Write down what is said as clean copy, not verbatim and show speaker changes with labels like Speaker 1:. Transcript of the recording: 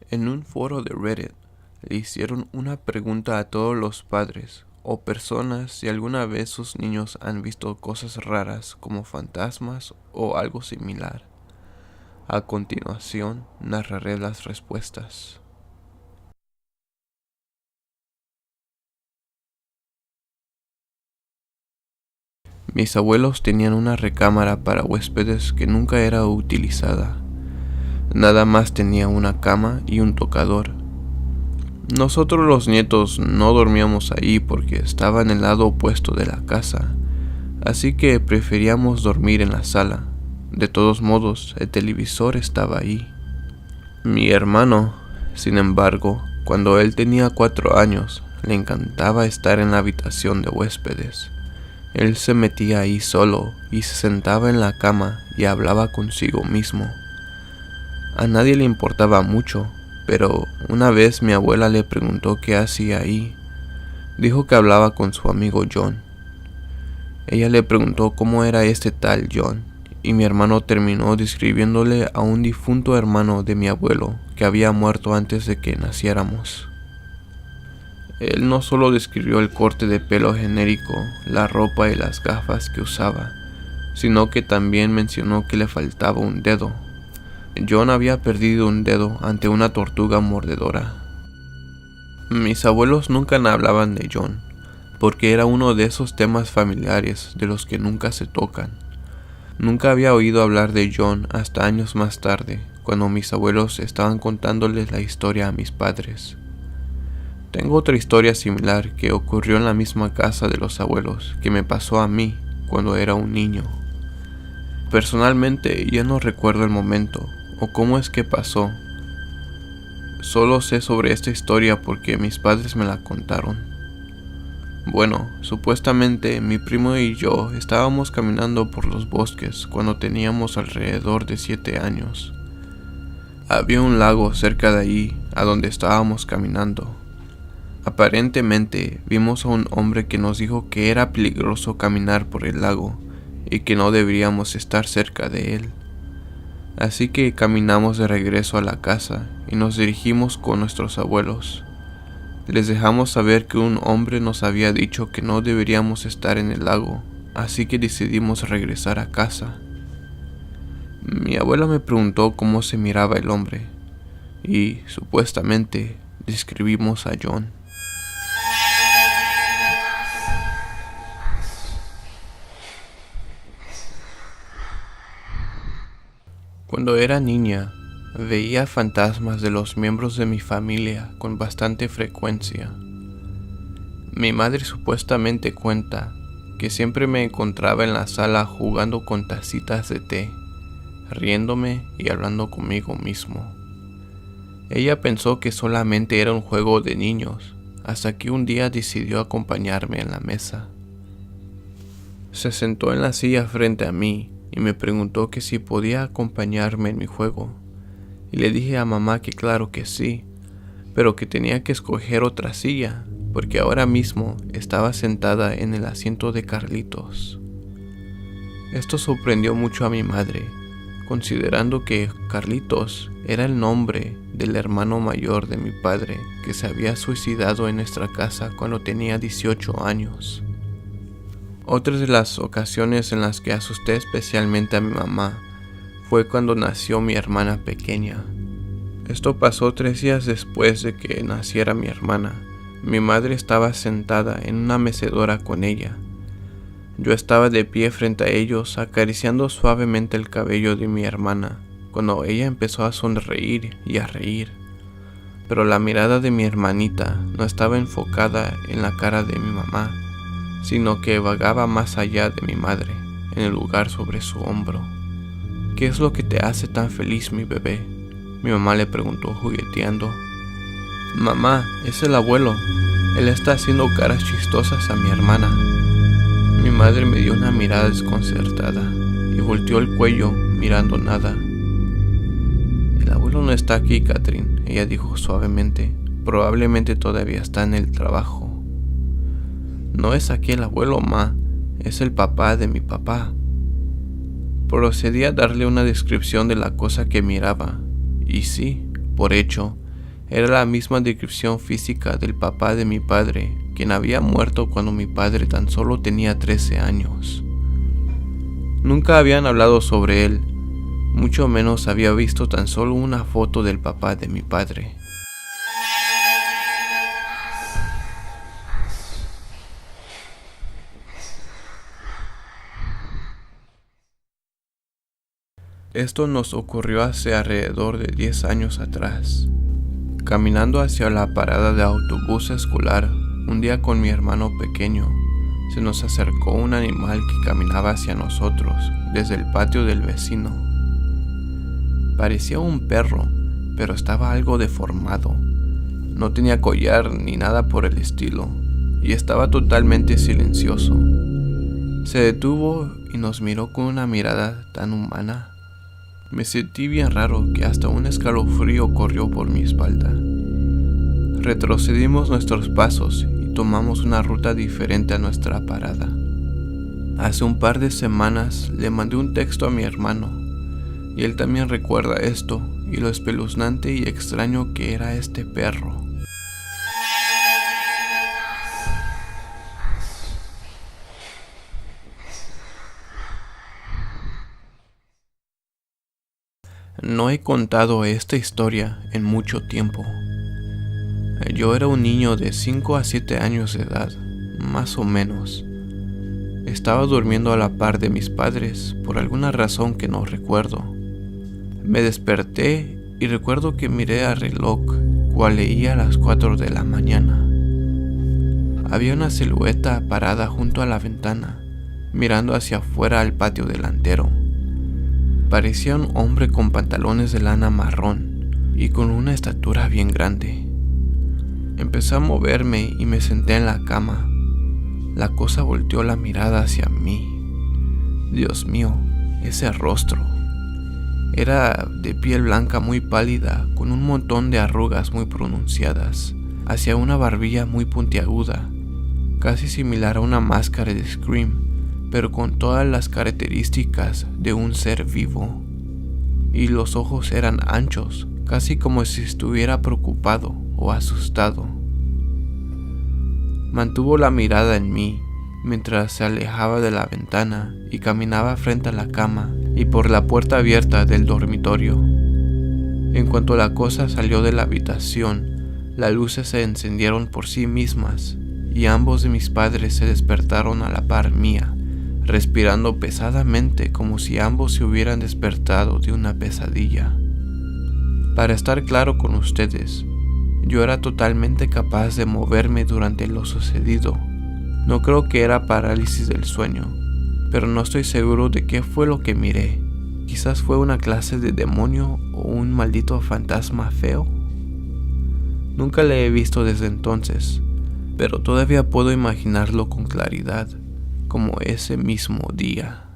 Speaker 1: En un foro de Reddit le hicieron una pregunta a todos los padres o personas si alguna vez sus niños han visto cosas raras como fantasmas o algo similar. A continuación narraré las respuestas. Mis abuelos tenían una recámara para huéspedes que nunca era utilizada. Nada más tenía una cama y un tocador. Nosotros los nietos no dormíamos ahí porque estaba en el lado opuesto de la casa, así que preferíamos dormir en la sala. De todos modos, el televisor estaba ahí. Mi hermano, sin embargo, cuando él tenía 4 años, le encantaba estar en la habitación de huéspedes. Él se metía ahí solo y se sentaba en la cama y hablaba consigo mismo. A nadie le importaba mucho, pero una vez mi abuela le preguntó qué hacía ahí. Dijo que hablaba con su amigo John. Ella le preguntó cómo era este tal John, y mi hermano terminó describiéndole a un difunto hermano de mi abuelo que había muerto antes de que naciéramos. Él no solo describió el corte de pelo genérico, la ropa y las gafas que usaba, sino que también mencionó que le faltaba un dedo. John había perdido un dedo ante una tortuga mordedora. Mis abuelos nunca hablaban de John, porque era uno de esos temas familiares de los que nunca se tocan. Nunca había oído hablar de John hasta años más tarde, cuando mis abuelos estaban contándoles la historia a mis padres. Tengo otra historia similar que ocurrió en la misma casa de los abuelos que me pasó a mí cuando era un niño. Personalmente ya no recuerdo el momento o cómo es que pasó. Solo sé sobre esta historia porque mis padres me la contaron. Bueno, supuestamente mi primo y yo estábamos caminando por los bosques cuando teníamos alrededor de 7 años. Había un lago cerca de ahí a donde estábamos caminando. Aparentemente vimos a un hombre que nos dijo que era peligroso caminar por el lago y que no deberíamos estar cerca de él. Así que caminamos de regreso a la casa y nos dirigimos con nuestros abuelos. Les dejamos saber que un hombre nos había dicho que no deberíamos estar en el lago, así que decidimos regresar a casa. Mi abuela me preguntó cómo se miraba el hombre y supuestamente describimos a John. Cuando era niña, veía fantasmas de los miembros de mi familia con bastante frecuencia. Mi madre supuestamente cuenta que siempre me encontraba en la sala jugando con tacitas de té, riéndome y hablando conmigo mismo. Ella pensó que solamente era un juego de niños, hasta que un día decidió acompañarme en la mesa. Se sentó en la silla frente a mí y me preguntó que si podía acompañarme en mi juego, y le dije a mamá que claro que sí, pero que tenía que escoger otra silla, porque ahora mismo estaba sentada en el asiento de Carlitos. Esto sorprendió mucho a mi madre, considerando que Carlitos era el nombre del hermano mayor de mi padre que se había suicidado en nuestra casa cuando tenía 18 años. Otra de las ocasiones en las que asusté especialmente a mi mamá fue cuando nació mi hermana pequeña. Esto pasó 3 días después de que naciera mi hermana. Mi madre estaba sentada en una mecedora con ella. Yo estaba de pie frente a ellos acariciando suavemente el cabello de mi hermana cuando ella empezó a sonreír y a reír. Pero la mirada de mi hermanita no estaba enfocada en la cara de mi mamá, sino que vagaba más allá de mi madre, en el lugar sobre su hombro. ¿Qué es lo que te hace tan feliz, mi bebé?, mi mamá le preguntó jugueteando. Mamá, es el abuelo. Él está haciendo caras chistosas a mi hermana. Mi madre me dio una mirada desconcertada y volteó el cuello mirando nada. El abuelo no está aquí, Catherine, ella dijo suavemente. Probablemente todavía está en el trabajo. No es aquí el abuelo, ma, es el papá de mi papá. Procedí a darle una descripción de la cosa que miraba, y sí, por hecho, Era la misma descripción física del papá de mi padre, quien había muerto cuando mi padre tan solo tenía 13 años. Nunca habían hablado sobre él, mucho menos había visto tan solo una foto del papá de mi padre. Esto nos ocurrió hace alrededor de 10 años atrás. Caminando hacia la parada de autobús escolar, un día con mi hermano pequeño, se nos acercó un animal que caminaba hacia nosotros desde el patio del vecino. Parecía un perro, pero estaba algo deformado. No tenía collar ni nada por el estilo, y estaba totalmente silencioso. Se detuvo y nos miró con una mirada tan humana. Me sentí bien raro que hasta un escalofrío corrió por mi espalda. Retrocedimos nuestros pasos y tomamos una ruta diferente a nuestra parada. Hace un par de semanas le mandé un texto a mi hermano, y él también recuerda esto y lo espeluznante y extraño que era este perro. No he contado esta historia en mucho tiempo. Yo era un niño de 5 a 7 años de edad, más o menos. Estaba durmiendo a la par de mis padres por alguna razón que no recuerdo. Me desperté y recuerdo que miré al reloj, cual leía a las 4 de la mañana. Había una silueta parada junto a la ventana, mirando hacia afuera al patio delantero. Parecía un hombre con pantalones de lana marrón y con una estatura bien grande. Empecé a moverme y me senté en la cama. La cosa volteó la mirada hacia mí. Dios mío, ese rostro. Era de piel blanca muy pálida, con un montón de arrugas muy pronunciadas, hacia una barbilla muy puntiaguda, casi similar a una máscara de Scream, pero con todas las características de un ser vivo. Y los ojos eran anchos, casi como si estuviera preocupado o asustado. Mantuvo la mirada en mí mientras se alejaba de la ventana y caminaba frente a la cama y por la puerta abierta del dormitorio. En cuanto la cosa salió de la habitación, las luces se encendieron por sí mismas y ambos de mis padres se despertaron a la par mía, respirando pesadamente como si ambos se hubieran despertado de una pesadilla. Para estar claro con ustedes, yo era totalmente capaz de moverme durante lo sucedido. No creo que era parálisis del sueño, pero no estoy seguro de qué fue lo que miré. Quizás fue una clase de demonio o un maldito fantasma feo. Nunca le he visto desde entonces, pero todavía puedo imaginarlo con claridad, como ese mismo día.